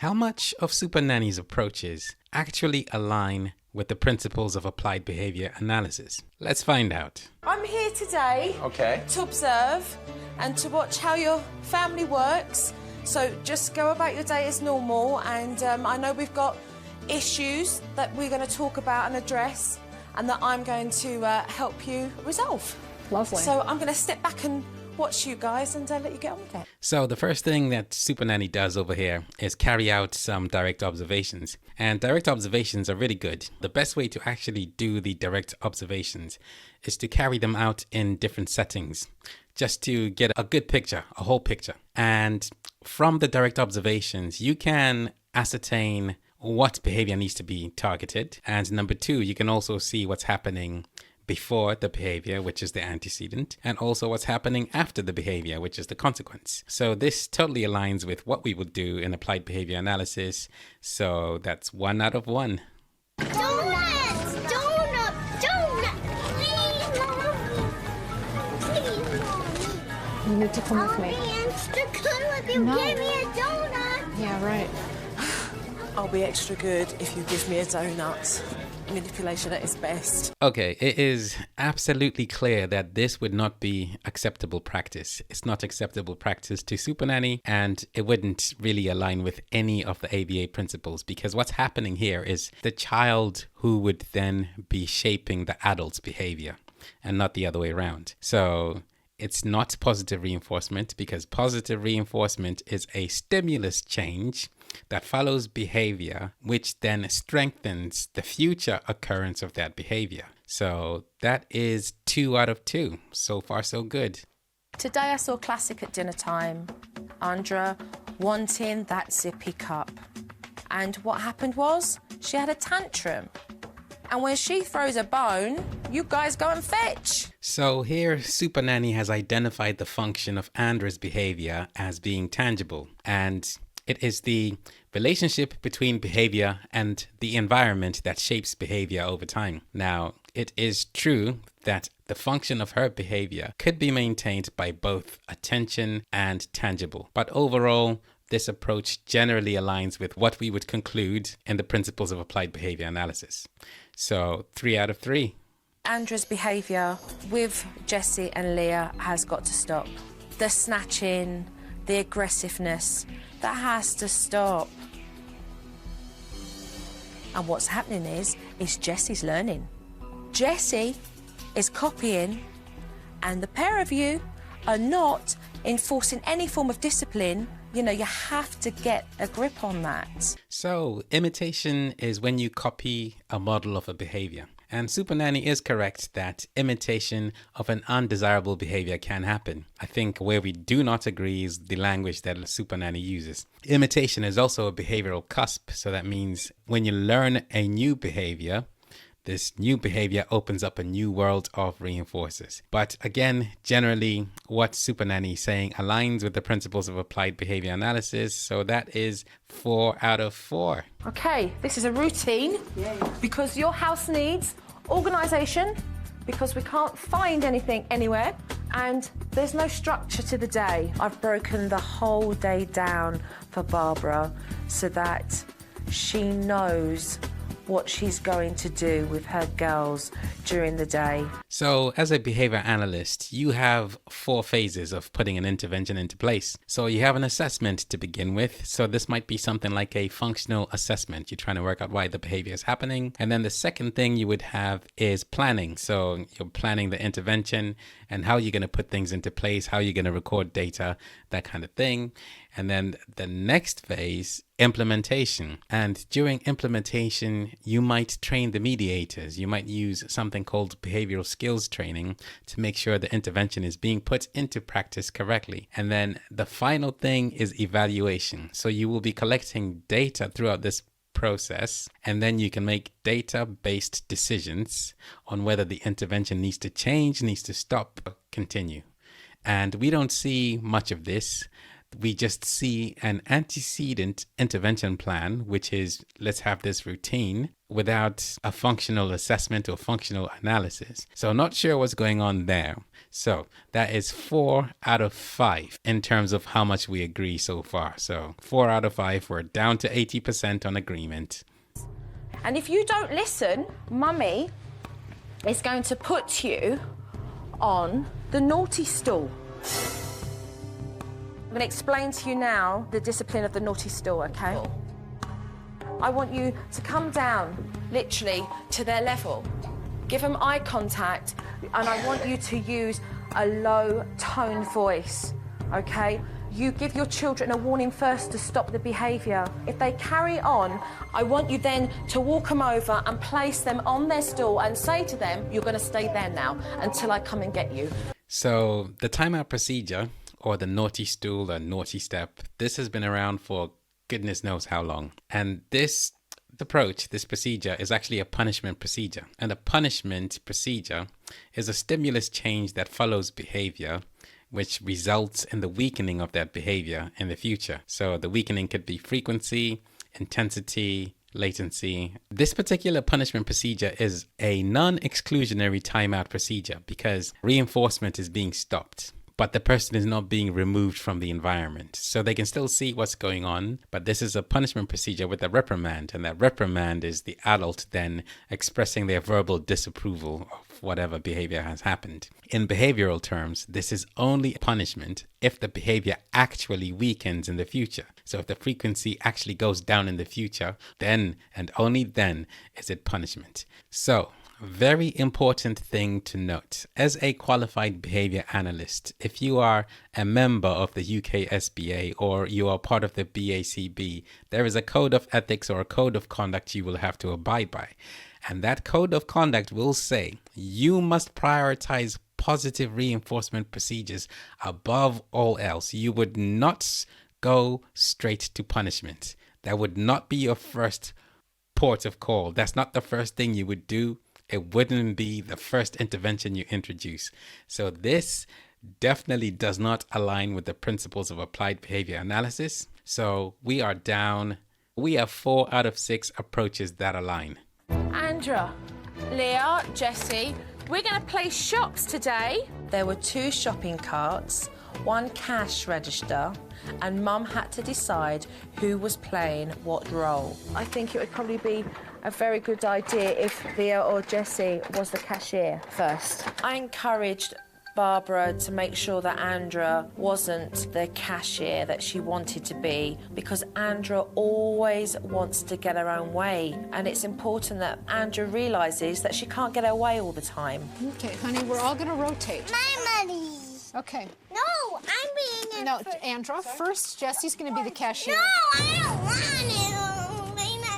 How much of Supernanny's approaches actually align with the principles of applied behavior analysis? Let's find out. I'm here today to observe and to watch how your family works. So just go about your day as normal, and I know we've got issues that we're going to talk about and address and that I'm going to help you resolve. Lovely. So I'm going to step back and watch you guys and let you get on with it. So the first thing that Supernanny does over here is carry out some direct observations. And direct observations are really good. The best way to actually do the direct observations is to carry them out in different settings, just to get a good picture, a whole picture. And from the direct observations, you can ascertain what behavior needs to be targeted. And number two, you can also see what's happening before the behavior, which is the antecedent, and also what's happening after the behavior, which is the consequence. So this totally aligns with what we would do in applied behavior analysis. So that's 1 out of 1. Donuts! Donut! Please, Mommy! Please, Mommy! You need to come with me. I'll be extra good if you give me a donut! Yeah, right. I'll be extra good if you give me a donut. Manipulation at its best. Okay, it is absolutely clear that this would not be acceptable practice. It's not acceptable practice to Supernanny, and it wouldn't really align with any of the ABA principles, because what's happening here is the child who would then be shaping the adult's behavior and not the other way around. So it's not positive reinforcement, because positive reinforcement is a stimulus change that follows behavior, which then strengthens the future occurrence of that behavior. So that is 2 out of 2. So far, so good. Today I saw Classic at dinner time. Andra wanting that zippy cup. And what happened was she had a tantrum. And when she throws a bone, you guys go and fetch. So here, Supernanny has identified the function of Andra's behavior as being tangible. And it is the relationship between behavior and the environment that shapes behavior over time. Now, it is true that the function of her behavior could be maintained by both attention and tangible. But overall, this approach generally aligns with what we would conclude in the principles of applied behavior analysis. So 3 out of 3. Andra's behaviour with Jessie and Leah has got to stop. The snatching, the aggressiveness, that has to stop. And what's happening is Jessie's learning. Jessie is copying, and the pair of you are not enforcing any form of discipline. You know, you have to get a grip on that. So imitation is when you copy a model of a behavior. And Supernanny is correct that imitation of an undesirable behavior can happen. I think where we do not agree is the language that Supernanny uses. Imitation is also a behavioral cusp. So that means when you learn a new behavior, this new behavior opens up a new world of reinforcers. But again, generally, what Supernanny is saying aligns with the principles of applied behavior analysis. So that is 4 out of 4. Okay, this is a routine because your house needs organisation, because we can't find anything anywhere, and there's no structure to the day. I've broken the whole day down for Barbara so that she knows what she's going to do with her girls during the day. So as a behavior analyst, you have 4 phases of putting an intervention into place. So you have an assessment to begin with. So this might be something like a functional assessment. You're trying to work out why the behavior is happening. And then the second thing you would have is planning. So you're planning the intervention and how you're going to put things into place, how you're going to record data, that kind of thing. And then the next phase, implementation. And during implementation, you might train the mediators. You might use something called behavioral skills training to make sure the intervention is being put into practice correctly. And then the final thing is evaluation. So you will be collecting data throughout this process, and then you can make data-based decisions on whether the intervention needs to change, needs to stop, or continue. And we don't see much of this. we just see an antecedent intervention plan, which is let's have this routine without a functional assessment or functional analysis. So not sure what's going on there. So that is 4 out of 5 in terms of how much we agree so far. So 4 out of 5, we're down to 80% on agreement. And if you don't listen, Mummy is going to put you on the naughty stool. I'm going to explain to you now the discipline of the naughty stool, okay? I want you to come down, literally, to their level. Give them eye contact, and I want you to use a low-toned voice, okay? You give your children a warning first to stop the behaviour. If they carry on, I want you then to walk them over and place them on their stool and say to them, you're going to stay there now until I come and get you. So the timeout procedure, or the naughty stool or naughty step, this has been around for goodness knows how long. And this approach, this procedure, is actually a punishment procedure. And a punishment procedure is a stimulus change that follows behavior, which results in the weakening of that behavior in the future. So the weakening could be frequency, intensity, latency. This particular punishment procedure is a non-exclusionary timeout procedure because reinforcement is being stopped, but the person is not being removed from the environment. So they can still see what's going on, but this is a punishment procedure with a reprimand, and that reprimand is the adult then expressing their verbal disapproval of whatever behavior has happened. In behavioral terms, this is only punishment if the behavior actually weakens in the future. So if the frequency actually goes down in the future, then and only then is it punishment. So, very important thing to note. As a qualified behavior analyst, if you are a member of the UK SBA or you are part of the BACB, there is a code of ethics or a code of conduct you will have to abide by. And that code of conduct will say you must prioritize positive reinforcement procedures above all else. You would not go straight to punishment. That would not be your first port of call. That's not the first thing you would do. It wouldn't be the first intervention you introduce. So this definitely does not align with the principles of applied behavior analysis. So we are down. We have 4 out of 6 approaches that align. Andra, Leah, Jessie, we're going to play shops today. There were 2 shopping carts, 1 cash register, and Mum had to decide who was playing what role. I think it would probably be a very good idea if Leah or Jessie was the cashier first. I encouraged Barbara to make sure that Andra wasn't the cashier that she wanted to be, because Andra always wants to get her own way, and it's important that Andra realises that she can't get her way all the time. Okay, honey, we're all going to rotate. My money. Okay. No, I'm being No, Andra, first Jessie's going to be the cashier. No, I don't want it.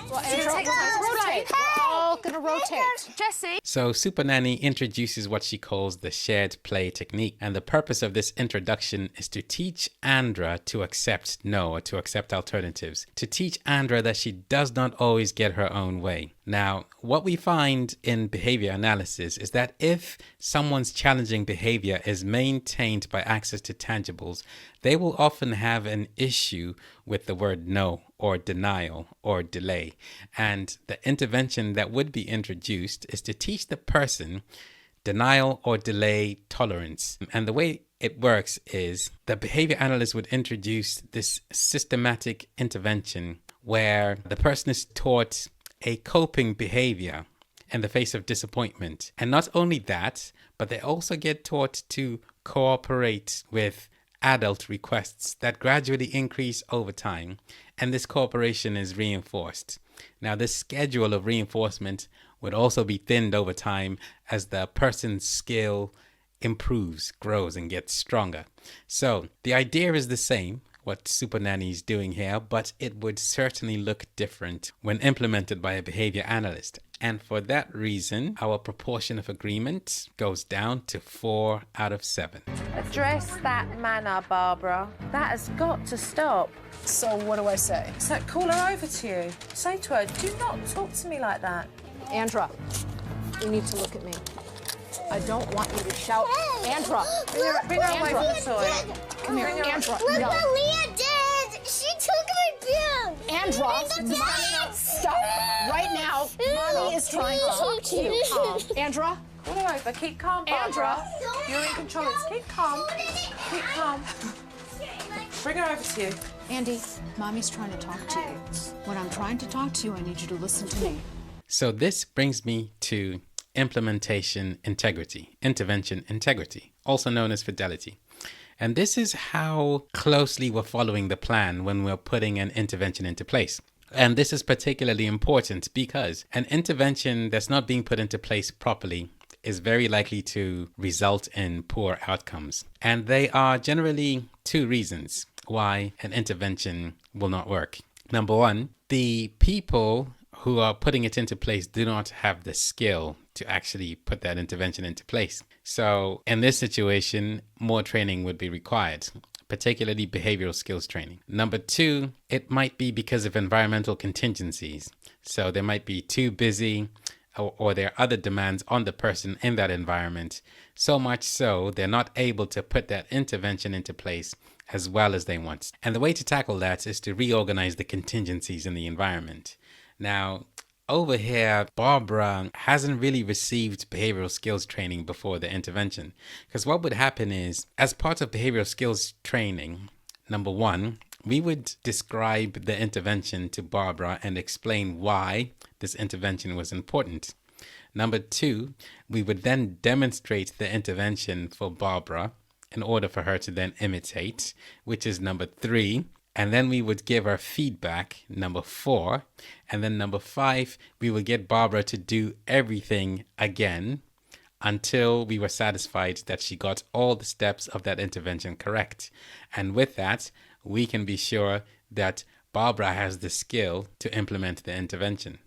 Well, Andra, let's rotate. We're all going to rotate. Jessie. So Supernanny introduces what she calls the shared play technique. And the purpose of this introduction is to teach Andra to accept no, or to accept alternatives. To teach Andra that she does not always get her own way. Now, what we find in behavior analysis is that if someone's challenging behavior is maintained by access to tangibles, they will often have an issue with the word no, or denial, or delay. And the intervention that would be introduced is to teach the person denial or delay tolerance. And the way it works is the behavior analyst would introduce this systematic intervention where the person is taught a coping behavior in the face of disappointment. And not only that, but they also get taught to cooperate with adult requests that gradually increase over time, and this cooperation is reinforced. Now, this schedule of reinforcement would also be thinned over time as the person's skill improves, grows, and gets stronger. So the idea is the same, what Supernanny is doing here, but it would certainly look different when implemented by a behavior analyst. And for that reason, our proportion of agreement goes down to 4 out of 7. Address that manner, Barbara. That has got to stop. So what do I say? So call her over to you. Say to her, do not talk to me like that. Andra, you need to look at me. I don't want you to shout. Andra. Bring her away from the toy. Come here, Andra. Look No. what Leah did. She took my pen. Andra, stop right now. Mommy is trying to talk to you. Andra, Pull her over. Keep calm, Barbara. Andra. You're in control. Keep calm. Keep calm. Bring her over to you. Andy, Mommy's trying to talk to you. When I'm trying to talk to you, I need you to listen to me. So this brings me to implementation integrity, intervention integrity, also known as fidelity. And this is how closely we're following the plan when we're putting an intervention into place. And this is particularly important because an intervention that's not being put into place properly is very likely to result in poor outcomes. And they are generally two reasons why an intervention will not work. Number one, the people who are putting it into place do not have the skill to actually put that intervention into place. So in this situation, more training would be required, particularly behavioral skills training. Number two, it might be because of environmental contingencies. So they might be too busy or there are other demands on the person in that environment, so much so they're not able to put that intervention into place as well as they want. And the way to tackle that is to reorganize the contingencies in the environment. Now, over here, Barbara hasn't really received behavioral skills training before the intervention. Because what would happen is, as part of behavioral skills training, number one, we would describe the intervention to Barbara and explain why this intervention was important. Number two, we would then demonstrate the intervention for Barbara in order for her to then imitate, which is number three. And then we would give her feedback, number four. And then number five, we would get Barbara to do everything again until we were satisfied that she got all the steps of that intervention correct. And with that, we can be sure that Barbara has the skill to implement the intervention.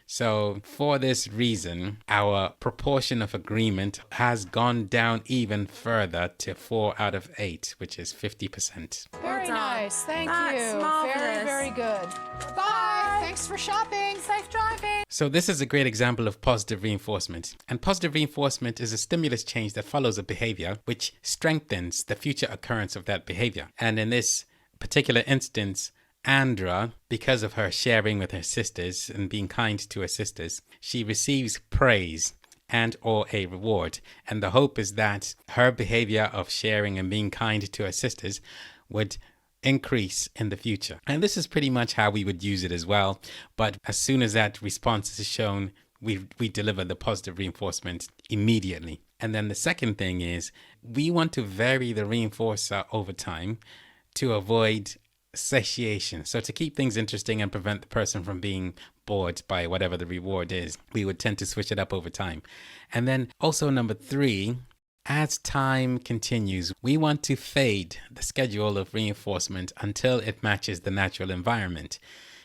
So for this reason, our proportion of agreement has gone down even further to 4 out of 8, which is 50%. Very done. nice. Thank That's you. marvelous. Very, very good. Bye. Thanks for shopping. Safe driving. So this is a great example of positive reinforcement. And positive reinforcement is a stimulus change that follows a behavior which strengthens the future occurrence of that behavior. And in this particular instance, Andra, because of her sharing with her sisters and being kind to her sisters, she receives praise and or a reward. And the hope is that her behavior of sharing and being kind to her sisters would increase in the future. And this is pretty much how we would use it as well. But as soon as that response is shown, we deliver the positive reinforcement immediately. And then the second thing is we want to vary the reinforcer over time to avoid satiation. So to keep things interesting and prevent the person from being bored by whatever the reward is, we would tend to switch it up over time. And then also number three, as time continues, we want to fade the schedule of reinforcement until it matches the natural environment.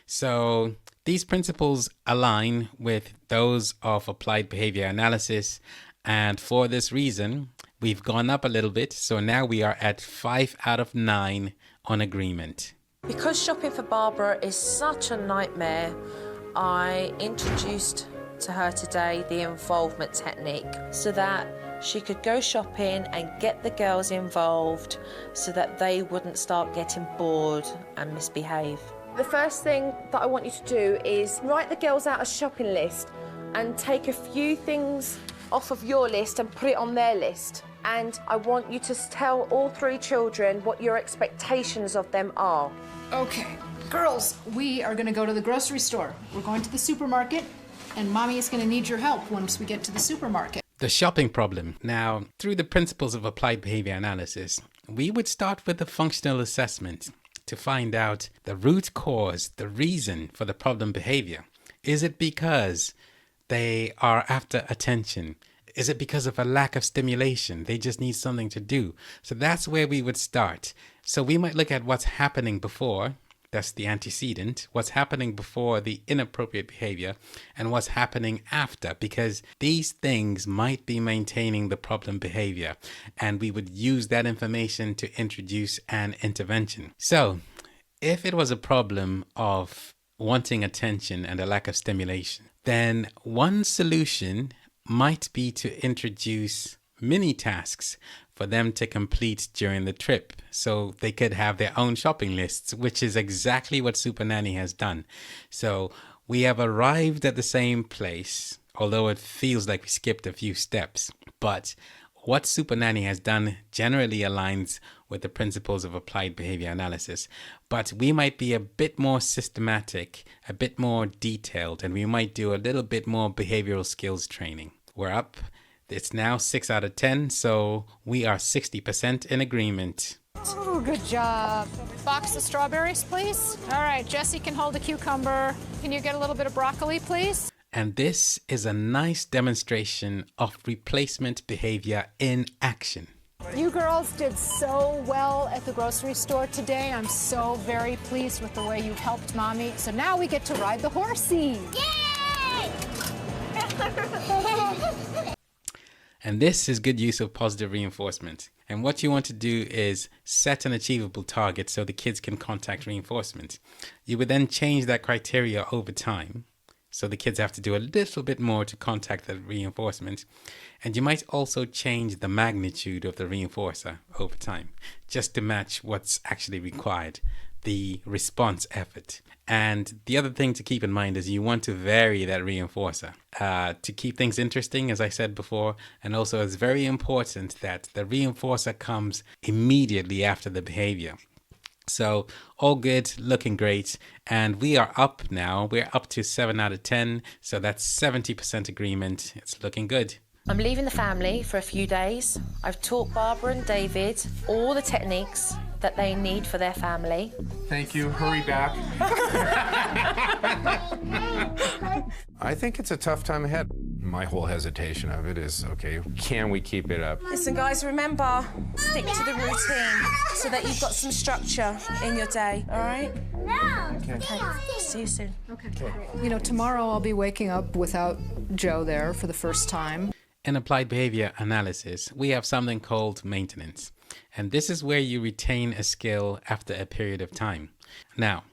So these principles align with those of applied behavior analysis. And for this reason, we've gone up a little bit. So now we are at 5 out of 9 on agreement. Because shopping for Barbara is such a nightmare, I introduced to her today the involvement technique so that she could go shopping and get the girls involved so that they wouldn't start getting bored and misbehave. The first thing that I want you to do is write the girls out a shopping list and take a few things off of your list and put it on their list. And I want you to tell all 3 children what your expectations of them are. Okay. Girls, we are going to go to the grocery store. We're going to the supermarket, and Mommy is going to need your help once we get to the supermarket. The shopping problem. Now, through the principles of applied behavior analysis, we would start with a functional assessment to find out the root cause, the reason for the problem behavior. Is it because they are after attention? Is it because of a lack of stimulation? They just need something to do. So that's where we would start. So we might look at what's happening before. That's the antecedent. What's happening before the inappropriate behavior and what's happening after, because these things might be maintaining the problem behavior. And we would use that information to introduce an intervention. So if it was a problem of wanting attention and a lack of stimulation, then one solution might be to introduce mini tasks for them to complete during the trip so they could have their own shopping lists, which is exactly what Supernanny has done. So we have arrived at the same place, although it feels like we skipped a few steps. But what Supernanny has done generally aligns with the principles of applied behavior analysis, but we might be a bit more systematic, a bit more detailed, and we might do a little bit more behavioral skills training. We're up. It's now 6 out of 10, so we are 60% in agreement. Oh, good job. Box of strawberries, please. All right, Jesse can hold a cucumber. Can you get a little bit of broccoli, please? And this is a nice demonstration of replacement behavior in action. You girls did so well at the grocery store today. I'm so very pleased with the way you helped Mommy. So now we get to ride the horsey. Yay! And this is good use of positive reinforcement. And what you want to do is set an achievable target so the kids can contact reinforcement. You would then change that criteria over time. So the kids have to do a little bit more to contact the reinforcement. And you might also change the magnitude of the reinforcer over time, just to match what's actually required, the response effort. And the other thing to keep in mind is you want to vary that reinforcer to keep things interesting, as I said before. And also it's very important that the reinforcer comes immediately after the behavior. So all good, looking great. And we are up now. We're up to 7 out of 10. So that's 70% agreement. It's looking good. I'm leaving the family for a few days. I've taught Barbara and David all the techniques that they need for their family. Thank you. Hurry back. I think it's a tough time ahead. My whole hesitation of it is, okay, can we keep it up? Listen, guys, remember, stick to the routine so that you've got some structure in your day, all right? No. Okay, see you soon. Okay. You know, tomorrow I'll be waking up without Joe there for the first time. In applied behavior analysis, we have something called maintenance. And this is where you retain a skill after a period of time. Now,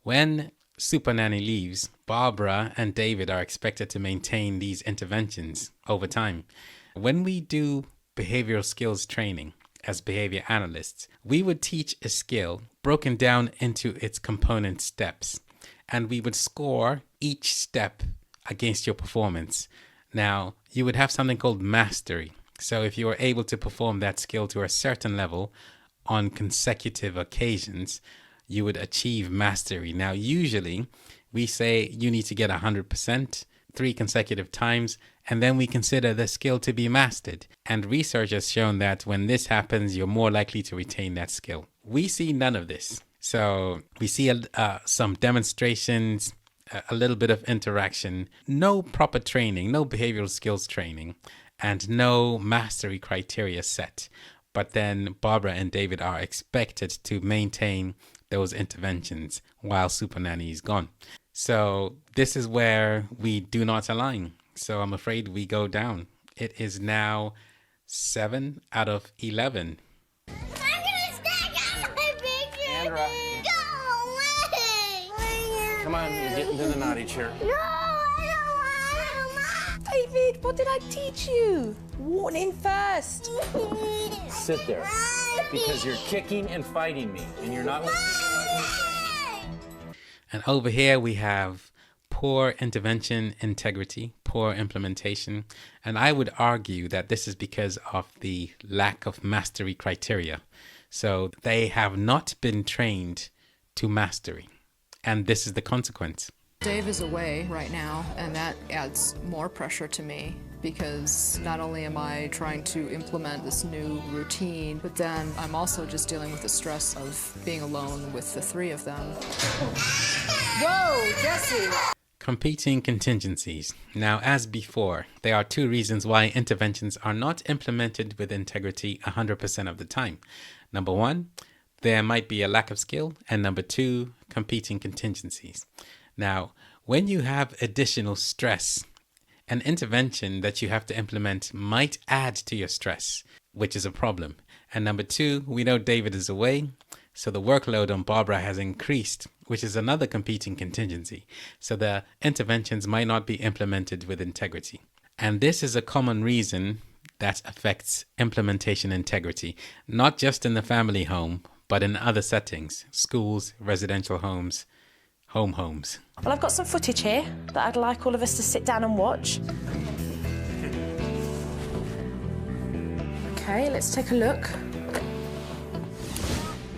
when Supernanny leaves, Barbara and David are expected to maintain these interventions over time. When we do behavioral skills training as behavior analysts, we would teach a skill broken down into its component steps, and we would score each step against your performance. Now, you would have something called mastery. So if you are able to perform that skill to a certain level on consecutive occasions, you would achieve mastery. Now, usually we say you need to get 100% 3 consecutive times, and then we consider the skill to be mastered. And research has shown that when this happens, you're more likely to retain that skill. We see none of this. So we see some demonstrations, a little bit of interaction, no proper training, no behavioral skills training, and no mastery criteria set. But then Barbara and David are expected to maintain those interventions while Supernanny is gone. So this is where we do not align. So I'm afraid we go down. It is now 7 out of 11. I'm gonna stack out my picture. Andra. Go away. Come on, you're getting to the naughty chair. No, I don't want to. David, what did I teach you? Warning first. Sit there, because you're kicking and fighting me, and you're not listening to my And over here we have poor intervention integrity, poor implementation. And I would argue that this is because of the lack of mastery criteria. So they have not been trained to mastery. And this is the consequence. Dave is away right now, and that adds more pressure to me because not only am I trying to implement this new routine, but then I'm also just dealing with the stress of being alone with the 3 of them. Whoa, Jesse! Competing contingencies. Now, as before, there are 2 reasons why interventions are not implemented with integrity 100% of the time. Number 1, there might be a lack of skill, and number 2, competing contingencies. Now, when you have additional stress, an intervention that you have to implement might add to your stress, which is a problem. And number 2, we know David is away, so the workload on Barbara has increased, which is another competing contingency. So the interventions might not be implemented with integrity. And this is a common reason that affects implementation integrity, not just in the family home, but in other settings, schools, residential homes, homes. Well, I've got some footage here that I'd like all of us to sit down and watch. Okay, let's take a look.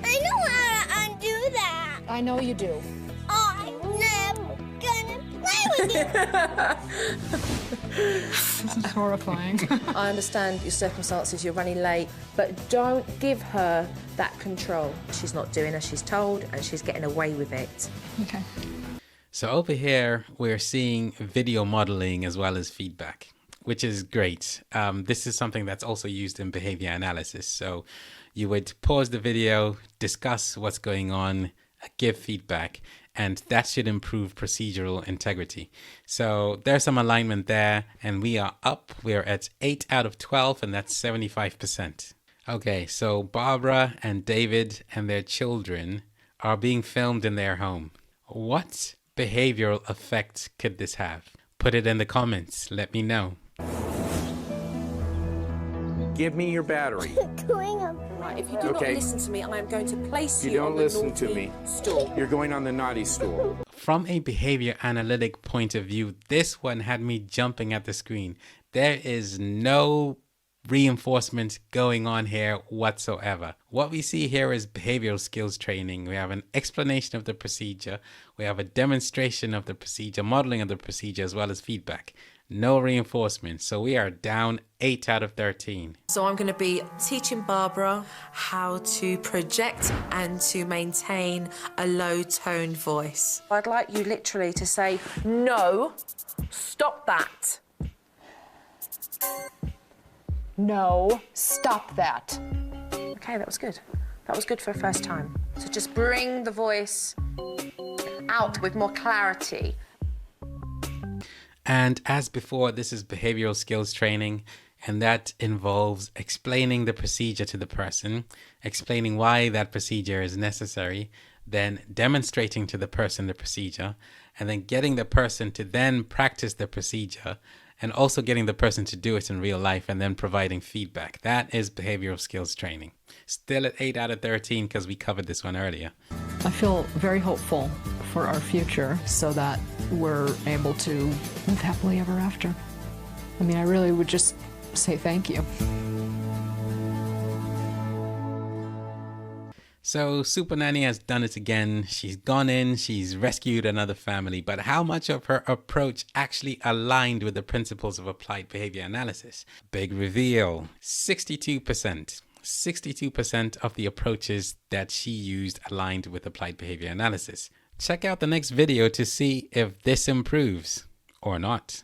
I know how to undo that. I know you do. I'm never gonna play with you. This is horrifying. I understand your circumstances, you're running late, but don't give her that control. She's not doing as she's told and she's getting away with it. Okay. So over here, we're seeing video modeling as well as feedback, which is great. This is something that's also used in behavior analysis. So you would pause the video, discuss what's going on, give feedback, and that should improve procedural integrity. So there's some alignment there, and we are up. We're at 8 out of 12, and that's 75%. Okay, so Barbara and David and their children are being filmed in their home. What behavioral effect could this have? Put it in the comments. Let me know. Give me your battery. Going up. Right, if you do Okay. not listen to me, I am going to place You you don't on the listen to naughty me. stool. You're going on the naughty stool. From a behavior analytic point of view, this one had me jumping at the screen. There is no reinforcement going on here whatsoever. What we see here is behavioral skills training. We have an explanation of the procedure. We have a demonstration of the procedure, modeling of the procedure, as well as feedback. No reinforcement. So we are down 8 out of 13. So I'm going to be teaching Barbara how to project and to maintain a low-toned voice. I'd like you literally to say, no, stop that. No, stop that. Okay, that was good. That was good for a first time. So just bring the voice out with more clarity. And as before, this is behavioral skills training, and that involves explaining the procedure to the person, explaining why that procedure is necessary, then demonstrating to the person the procedure, and then getting the person to then practice the procedure, and also getting the person to do it in real life, and then providing feedback. That is behavioral skills training. Still at 8 out of 13 because we covered this one earlier. I feel very hopeful for our future so that we're able to live happily ever after. I mean, I really would just say thank you. So Supernanny has done it again. She's gone in, she's rescued another family, but how much of her approach actually aligned with the principles of applied behavior analysis? Big reveal, 62%. 62% of the approaches that she used aligned with applied behavior analysis. Check out the next video to see if this improves or not.